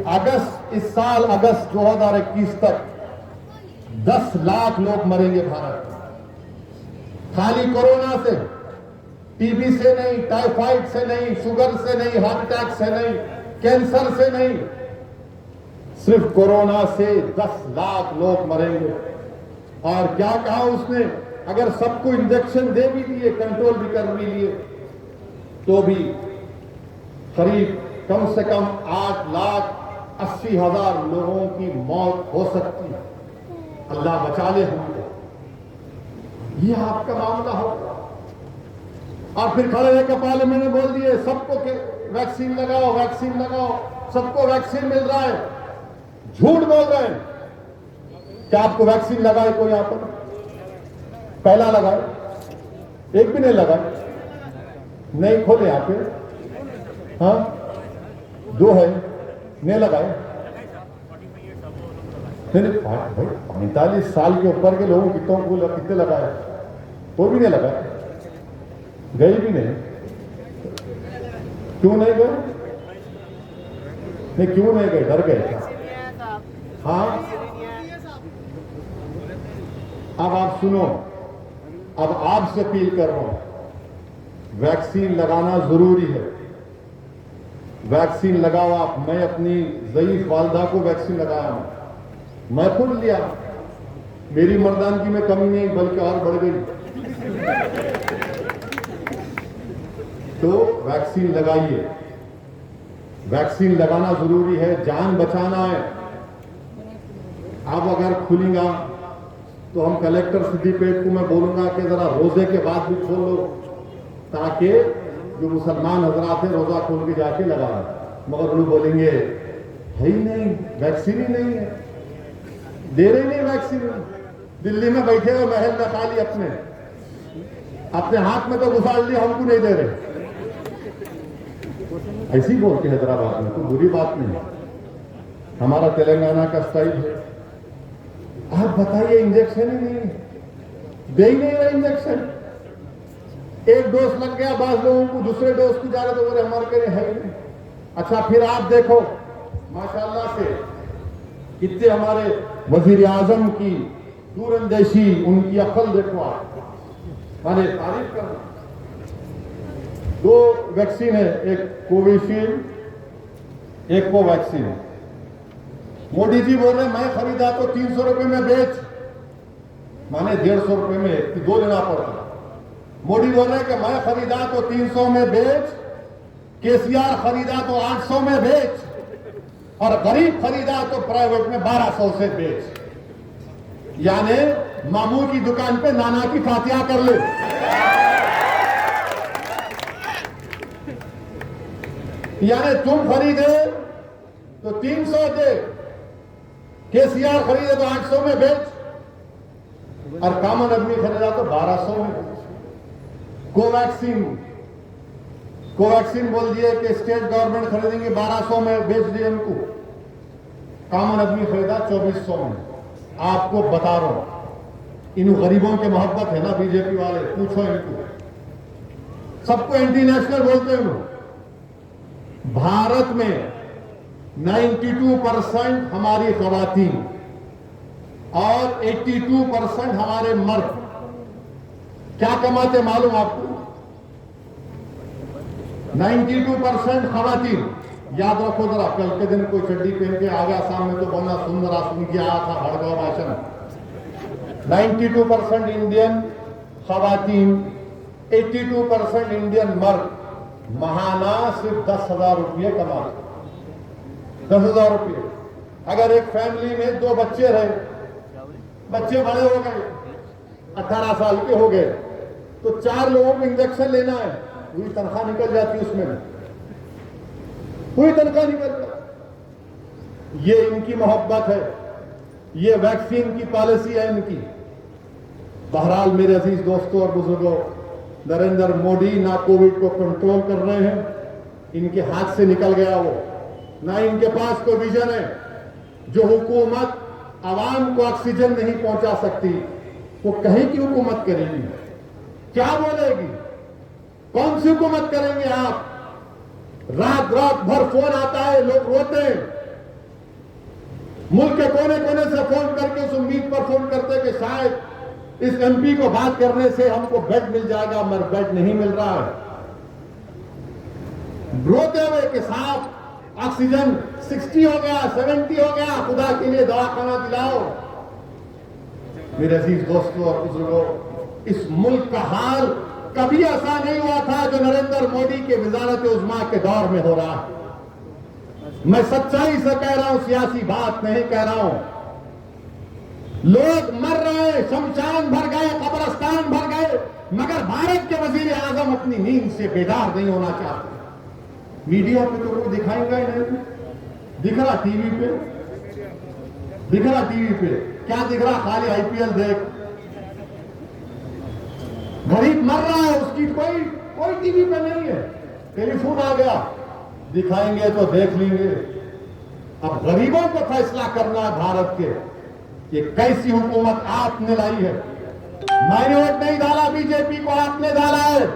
اس سال اگست 2021 تک 10 لاکھ لوگ مریں گے بھارت میں، خالی کورونا سے، ٹی بی سے نہیں، ٹائیفائڈ سے نہیں، شوگر سے نہیں، ہارٹ اٹیک سے نہیں، کینسر سے نہیں، صرف کورونا سے 10 لاکھ لوگ مریں گے۔ اور کیا کہا اس نے، اگر سب کو انجیکشن دے بھی دیے، کنٹرول بھی کر بھی لیے، تو بھی قریب کم سے کم 8,80,000 لوگوں کی موت ہو سکتی ہے۔ اللہ بچا لے ہم کو۔ یہ آپ کا معاملہ ہوگا۔ اور پھر کھڑے رہ کے پارلیمنٹ میں بول دیے سب کو کہ ویکسین لگاؤ، ویکسین لگاؤ، سب کو ویکسین مل رہا ہے۔ جھوٹ بول رہے ہیں۔ کیا آپ کو ویکسین لگائے کوئی یہاں پر؟ پہلا لگائے؟ ایک بھی نہیں لگائے؟ نہیں کھولے یہاں پہ؟ ہاں 2 ہے، نہیں لگائے؟ نہیں 45 سال کے اوپر کے لوگوں کتنے لگائے؟ وہ بھی نہیں لگائے، گئی بھی نہیں۔ کیوں نہیں گئے؟ نہیں کیوں نہیں گئے؟ ڈر گئے؟ ہاں اب آپ سنو، اب آپ سے اپیل کر رہا ہوں، ویکسین لگانا ضروری ہے۔ ویکسین لگاؤ آپ۔ میں اپنی ضعیف والدہ کو ویکسین لگایا ہوں، میں خود لیا، میری مردانگی میں کمی نہیں بلکہ اور بڑھ گئی۔ تو ویکسین لگائیے، ویکسین لگانا ضروری ہے، جان بچانا ہے۔ اب اگر کھلیں گا تو ہم کلیکٹر سدھی پیٹ کو میں بولوں گا کہ ذرا روزے کے بعد بھی کھول لو، تاکہ جو مسلمان حضرات ہیں روزہ کھول کے جا کے لگائیں۔ مگر لوگ بولیں گے ہے ہی نہیں، ویکسین ہی نہیں ہے، دے رہے نہیں ویکسین۔ دلی میں بیٹھے ہوئے محل میں خالی اپنے ہاتھ میں تو گساڑ لیا، ہم کو نہیں دے رہے۔ ایسی بولتے حیدرآباد میں، کوئی بری بات نہیں ہے، ہمارا تلنگانہ کا اسٹائل ہے۔ آپ بتائیے انجیکشن ہی نہیں، دے ہی نہیں رہے انجیکشن۔ ایک ڈوز لگ گیا، بعض لوگوں کو دوسرے ڈوز کی جا رہے تو بولے ہمارے کرے ہے ہی نہیں۔ اچھا پھر آپ دیکھو ماشاءاللہ سے کتنے ہمارے وزیر اعظم کی دور اندیشی، ان کی عقل دیکھو آپ، میں تعریف کروں۔ 2 ویکسین ہے، ایک کوویشیلڈ، ایک کو ویکسین ہے۔ مودی جی بول رہے ہیں میں خریدا تو 300 روپے میں بیچ، مانے 150 روپے میں 2 لینا پڑتا۔ مودی بول رہے ہیں کہ میں خریدا تو 300 میں بیچ، کے سی آر خریدا تو 800 میں بیچ، اور غریب خریدا تو پرائیویٹ میں 1200 سے بیچ۔ یعنی ماموں کی دکان پہ نانا کی فاتحہ کر لے۔ یعنی تم خریدے تو 300 دے، کے سی آر خریدے تو 800 میں بیچ، اور کامن آدمی خریدا تو 1200 میں بیچ۔ کوویکسین بول دیے کہ اسٹیٹ گورنمنٹ خریدیں گے 1200 میں، بیچ دیے ان کو، کامن آدمی خریدا 2400 میں۔ آپ کو بتا رہا ہوں، ان غریبوں کے محبت ہے نا بی جے پی والے، پوچھو ان کو، سب کو اینٹی نیشنل بولتے ہیں۔ بھارت میں 92% ہماری خواتین اور 82% ہمارے مرد کیا کماتے معلوم آپ کو؟ 92% خواتین، یاد رکھو ذرا، کل کے دن کوئی چڈی پہن کے آ گیا سامنے تو بولنا سندرا سن کے آیا تھا بھڑکاؤ بھاشن۔ 92% انڈین خواتین، 82% انڈین مرد ماہانہ صرف 10,000 روپئے کماتے۔ 10,000 روپئے۔ اگر ایک فیملی میں 2 بچے رہے، بچے بڑے ہو گئے، 18 سال کے ہو گئے، تو 4 لوگوں کو انجیکشن لینا ہے، پوری تنخواہ نکل جاتی اس میں، پوری تنخواہ نکل جاتی۔ یہ ان کی محبت ہے، یہ ویکسین کی پالیسی ہے ان کی۔ بہرحال میرے عزیز دوستوں اور بزرگوں، نریندر مودی نہ کووڈ کو کنٹرول کر رہے ہیں، ان کے ہاتھ سے نکل گیا وہ، نہ ان کے پاس کوئی ویژن ہے۔ جو حکومت عوام کو آکسیجن نہیں پہنچا سکتی، وہ کہیں کی حکومت کرے گی؟ کیا بولے گی؟ کون سی حکومت کریں گے آپ؟ رات رات بھر فون آتا ہے، لوگ روتے ہیں ملک کے کونے کونے سے فون کر کے اس امید پر فون کرتے کہ شاید اس ایم پی کو بات کرنے سے ہم کو بیڈ مل جائے گا، مگر بیڈ نہیں مل رہا ہے۔ روتے ہوئے کہ صاحب آکسیجن 60 ہو گیا، 70 ہو گیا، خدا کے لیے دواخانہ دلاؤ۔ میرے عزیز دوستوں اور بزرگوں، اس ملک کا حال کبھی ایسا نہیں ہوا تھا جو نریندر مودی کے وزارت عظمیٰ کے دور میں ہو رہا ہے۔ میں سچائی سے کہہ رہا ہوں، سیاسی بات نہیں کہہ رہا ہوں۔ لوگ مر رہے، شمشان بھر گئے، قبرستان بھر گئے، مگر بھارت کے وزیر اعظم اپنی نیند سے بیدار نہیں ہونا چاہتے۔ میڈیا پہ تو کوئی دکھائیں گا ہی نہیں، دکھ رہا ٹی وی پہ، دکھ رہا ٹی وی پہ، کیا دکھ رہا؟ خالی آئی پی ایل دیکھ۔ غریب مر رہا ہے، اس کی کوئی ٹی وی پہ نہیں ہے۔ ٹیلی فون آ گیا، دکھائیں گے تو دیکھ لیں گے۔ اب غریبوں کو فیصلہ کرنا ہے بھارت کے کہ کیسی حکومت آپ نے لائی ہے۔ میں نے ووٹ نہیں ڈالا بی جے پی کو، آپ نے ڈالا ہے۔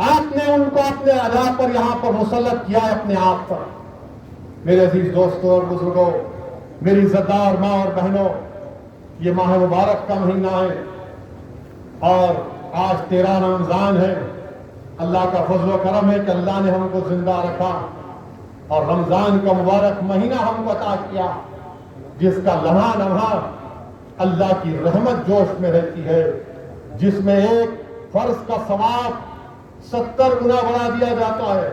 آپ نے ان کو اپنے ادا پر یہاں پر مسلط کیا ہے، اپنے آپ پر۔ میرے عزیز دوستوں اور بزرگوں، میری عزتدار ماں اور بہنوں، یہ ماہ مبارک کا مہینہ ہے اور آج 13 رمضان ہے۔ اللہ کا فضل و کرم ہے کہ اللہ نے ہم کو زندہ رکھا اور رمضان کا مبارک مہینہ ہم کو عطا کیا، جس کا لمحہ لمحہ اللہ کی رحمت جوش میں رہتی ہے، جس میں ایک فرض کا ثواب 70 گنا بڑھا دیا جاتا ہے،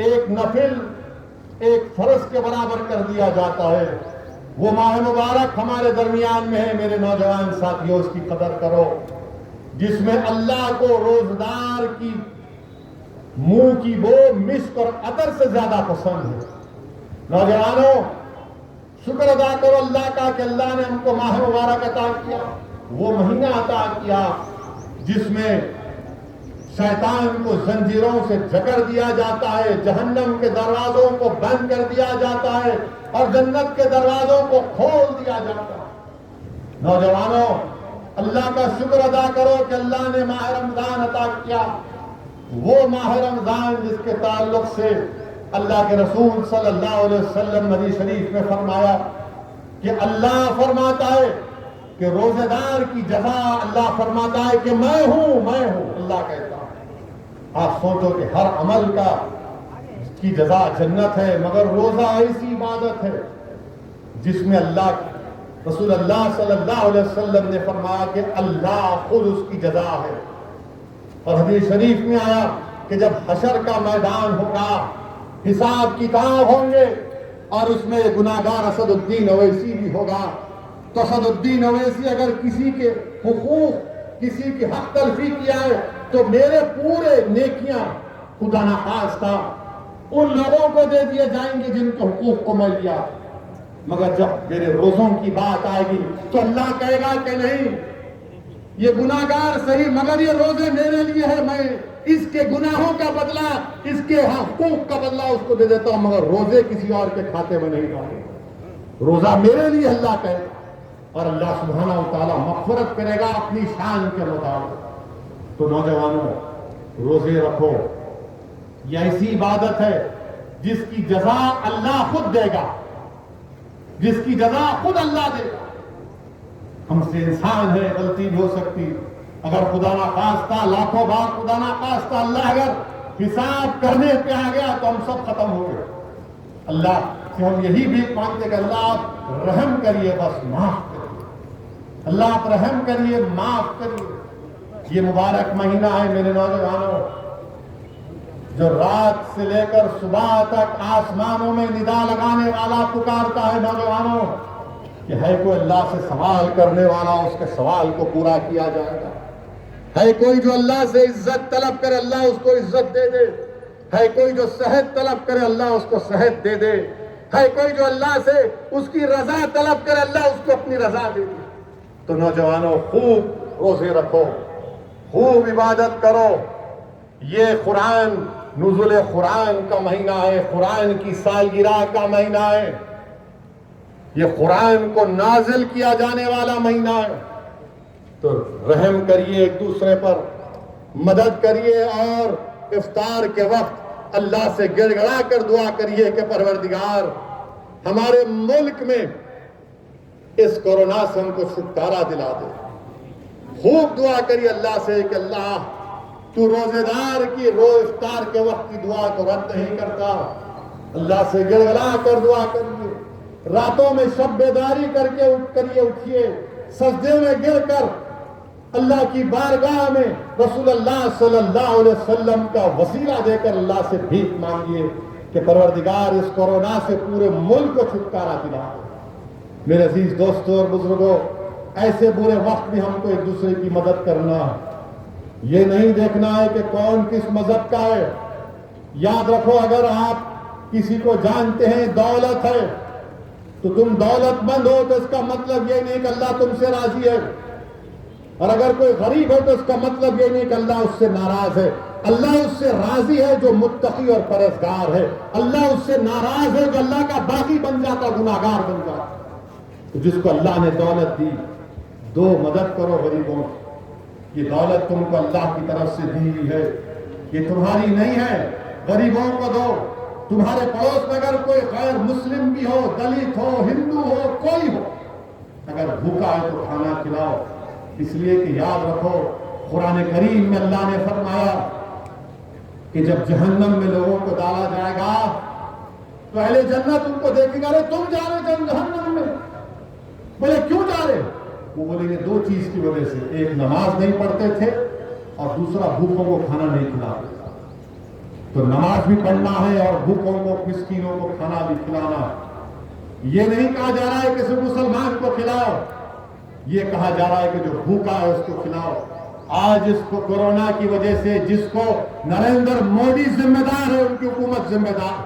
ایک نفل ایک فرض کے برابر کر دیا جاتا ہے۔ وہ ماہ مبارک ہمارے درمیان میں ہے میرے نوجوان ساتھیوں، اس کی قدر کرو، جس میں اللہ کو روزدار کی منہ کی بو مسک اور عطر سے زیادہ پسند ہے۔ نوجوانوں، شکر ادا کرو اللہ کا کہ اللہ نے ہم کو ماہ مبارک عطا کیا، وہ مہینہ عطا کیا جس میں شیطان کو زنجیروں سے جکڑ دیا جاتا ہے، جہنم کے دروازوں کو بند کر دیا جاتا ہے اور جنت کے دروازوں کو کھول دیا جاتا ہے۔ نوجوانوں، اللہ کا شکر ادا کرو کہ اللہ نے ماہ رمضان عطا کیا، وہ ماہ رمضان جس کے تعلق سے اللہ کے رسول صلی اللہ علیہ وسلم حدیث شریف میں فرمایا کہ اللہ فرماتا ہے کہ روزے دار کی جزا، اللہ فرماتا ہے کہ میں ہوں اللہ کہتا ہے۔ آپ سوچو کہ ہر عمل کا کی جزا جنت ہے، مگر روزہ ایسی عبادت ہے جس میں رسول اللہ صلی اللہ علیہ وسلم نے فرمایا کہ اللہ خود اس کی جزا ہے۔ اور حدیث شریف میں آیا کہ جب حشر کا میدان ہوگا، حساب کتاب ہوں گے اور اس میں گناہگار اسد الدین اویسی بھی ہوگا، تو اسد الدین اویسی اگر کسی کے حقوق، کسی کی حق تلفی کیا ہے تو میرے پورے نیکیاں خدا نخواستہ ان لوگوں کو دے دیے جائیں گے جن کے حقوق کو میں لیا۔ مگر جب میرے روزوں کی بات آئے گی تو اللہ کہے گا کہ نہیں، یہ گناہگار صحیح مگر یہ روزے میرے لیے ہے، میں اس کے گناہوں کا بدلہ، اس کے حقوق کا بدلہ اس کو دے دیتا ہوں، مگر روزے کسی اور کے کھاتے میں نہیں ڈالے۔ روزہ میرے لیے اللہ کہے گا اور اللہ سبحانہ و تعالیٰ مغفرت کرے گا اپنی شان کے مطابق۔ تو نوجوانوں، روزے رکھو، یہ ایسی عبادت ہے جس کی جزا اللہ خود دے گا، جس کی جزا خود اللہ دے گا۔ ہم سے انسان ہے، غلطی بھی ہو سکتی، اگر خدا نخواستہ لاکھوں بار خدا نخواستہ اللہ اگر حساب کرنے پہ آ گیا تو ہم سب ختم ہو گئے۔ اللہ سے ہم یہی بھی مانگتے کہ اللہ آپ رحم کریے، بس معاف کریے، اللہ آپ رحم کریے، معاف کریے۔ یہ مبارک مہینہ ہے میرے نوجوانوں، جو رات سے لے کر صبح تک آسمانوں میں ندا لگانے والا پکارتا ہے نوجوانوں کہ ہے کوئی اللہ سے سوال کرنے والا، اس کے سوال کو پورا کیا جائے گا۔ ہے کوئی جو اللہ سے عزت طلب کرے، اللہ اس کو عزت دے دے۔ ہے کوئی جو صحت طلب کرے، اللہ اس کو صحت دے دے۔ ہے کوئی جو اللہ سے اس کی رضا طلب کرے، اللہ اس کو اپنی رضا دے دے۔ تو نوجوانوں، خوب روزے رکھو، خوب عبادت کرو۔ یہ قرآن، نزول قرآن کا مہینہ ہے، قرآن کی سالگرہ کا مہینہ ہے، یہ قرآن کو نازل کیا جانے والا مہینہ ہے۔ تو رحم کریے ایک دوسرے پر، مدد کریے اور افطار کے وقت اللہ سے گڑ گڑا کر دعا کریے کہ پروردگار ہمارے ملک میں اس کورونا سے ہم کو چھٹکارا دلا دے. خوب دعا کریے اللہ سے کہ اللہ تو روزے دار کی روز افطار کے وقت کی دعا کو رد نہیں کرتا. اللہ سے گڑگڑا کر دعا کریے. راتوں میں شب بیداری کر کے اٹھیے, سجدے میں گر کر اللہ کی بارگاہ میں رسول اللہ صلی اللہ علیہ وسلم کا وسیلہ دے کر اللہ سے بھیک مانگیے کہ پروردگار اس کورونا سے پورے ملک کو چھٹکارا دلا. میرے عزیز دوستوں اور بزرگوں, ایسے برے وقت میں ہم کو ایک دوسرے کی مدد کرنا ہے. یہ نہیں دیکھنا ہے کہ کون کس مذہب کا ہے. یاد رکھو, اگر آپ کسی کو جانتے ہیں دولت ہے تو تم دولت مند ہو تو اس کا مطلب یہ نہیں کہ اللہ تم سے راضی ہے. اور اگر کوئی غریب ہے تو اس کا مطلب یہ نہیں کہ اللہ اس سے ناراض ہے. اللہ اس سے راضی ہے جو متقی اور پرہیزگار ہے. اللہ اس سے ناراض ہے جو اللہ کا باغی بن جاتا, گناہگار بن جاتا. تو جس کو اللہ نے دولت دی, دو مدد کرو غریبوں کی. یہ دولت تم کو اللہ کی طرف سے دی ہوئی ہے, یہ تمہاری نہیں ہے. غریبوں کو دو. تمہارے پڑوس میں اگر کوئی غیر مسلم بھی ہو, دلت ہو, ہندو ہو, کوئی ہو, اگر بھوکا ہے تو کھانا کھلاؤ. اس لیے کہ یاد رکھو, قرآن کریم میں اللہ نے فرمایا کہ جب جہنم میں لوگوں کو ڈالا جائے گا تو اہل جنت ان کو دیکھیں گے, ارے تم جا رہے جہنم میں. بولے کیوں جا رہے؟ وہ بولیں گے دو چیز کی وجہ سے, ایک نماز نہیں پڑھتے تھے اور دوسرا بھوکوں کو کھانا نہیں کھلاتے. تو نماز بھی پڑھنا ہے اور بھوکوں کو, مسکینوں کو کھانا بھی کھلانا. یہ نہیں کہا جا رہا ہے کہ صرف مسلمان کو کھلاؤ, یہ کہا جا رہا ہے کہ جو بھوکا ہے اس کو کھلاؤ. آج اس کو کورونا کی وجہ سے جس کو نریندر مودی ذمہ دار ہے, ان کی حکومت ذمہ دار,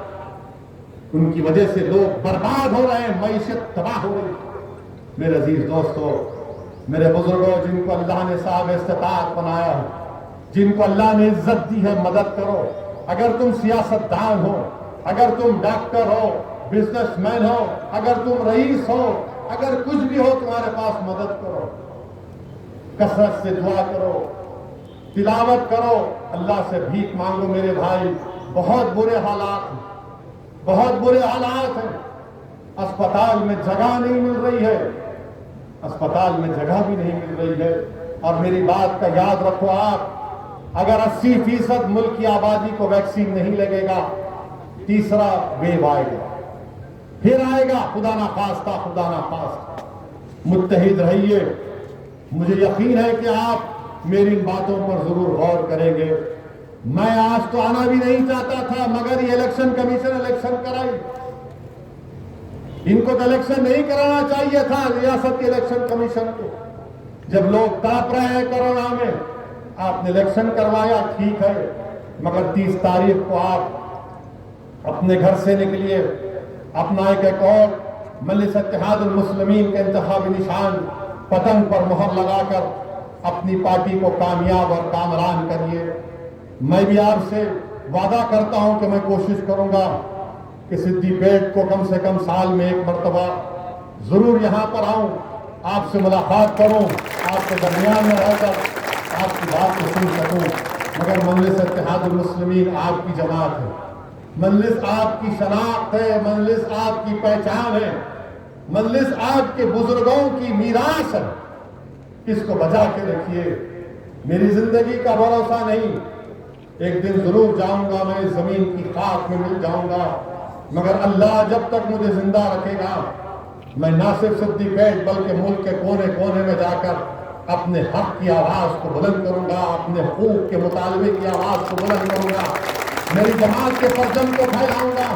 ان کی وجہ سے لوگ برباد ہو رہے ہیں, معیشت تباہ ہو رہی ہے. میرے عزیز دوستو, میرے بزرگوں, جن کو اللہ نے صاحب استطاعت بنایا ہے, جن کو اللہ نے عزت دی ہے, مدد کرو. اگر تم سیاست دان ہو, اگر تم ڈاکٹر ہو, بزنس مین ہو, اگر تم رئیس ہو, اگر کچھ بھی ہو تمہارے پاس, مدد کرو. کثرت سے دعا کرو, تلاوت کرو, اللہ سے بھیک مانگو. میرے بھائی, بہت برے حالات ہیں, بہت برے حالات ہیں. اسپتال میں جگہ نہیں مل رہی ہے, اسپتال میں جگہ بھی نہیں مل رہی ہے. اور میری بات کا یاد رکھو, آپ اگر 80% ملک کی آبادی کو ویکسین نہیں لگے گا, تیسرا ویو آئے گا, پھر آئے گا, خدا نہ خواستہ, خدا نہ خواستہ. متحد رہیے. مجھے یقین ہے کہ آپ میری ان باتوں پر ضرور غور کریں گے. میں آج تو آنا بھی نہیں چاہتا تھا, مگر یہ الیکشن کمیشن الیکشن کرائی. ان کو تو الیکشن نہیں کرانا چاہیے تھا, ریاست کے الیکشن کمیشن کو. جب لوگ تڑپ رہے ہیں کورونا میں, آپ نے الیکشن کروایا, ٹھیک ہے, مگر 30 تاریخ کو آپ اپنے گھر سے نکلیے, اپنا ایک اور مجلس اتحاد المسلمین کے انتخابی نشان پتنگ پر مہر لگا کر اپنی پارٹی کو کامیاب اور کامران کریے. میں بھی آپ سے وعدہ کرتا ہوں کہ میں کوشش کروں گا کہ سدی پیٹ کو کم سے کم سال میں ایک مرتبہ ضرور یہاں پر آؤں, آپ سے ملاقات کروں, آپ کے درمیان میں رہ کر آپ کی بات کو سن سکوں. مگر مجلس اتحاد المسلمین آپ کی جماعت ہے, مجلس آپ کی شناخت ہے, مجلس آپ کی پہچان ہے, مجلس آپ کے بزرگوں کی میراث ہے. اس کو بچا کے رکھیے. میری زندگی کا بھروسہ نہیں, ایک دن ضرور جاؤں گا, میں اس زمین کی خاک میں مل جاؤں گا, مگر اللہ جب تک مجھے زندہ رکھے گا, میں نہ صرف سدی پیٹ بلکہ ملک کے کونے کونے میں جا کر اپنے حق کی آواز کو بلند کروں گا, اپنے حقوق کے مطالبے کی آواز کو بلند کروں گا, میری جماعت کے پرچم کو پھیلاؤں گا.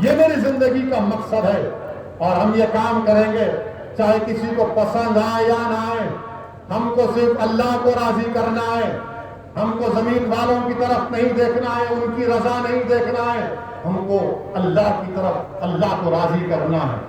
یہ میری زندگی کا مقصد ہے. اور ہم یہ کام کریں گے چاہے کسی کو پسند آئے یا نہ آئے. ہم کو صرف اللہ کو راضی کرنا ہے, ہم کو زمین والوں کی طرف نہیں دیکھنا ہے, ان کی رضا نہیں دیکھنا ہے, ہم کو اللہ کی طرف, اللہ کو راضی کرنا ہے.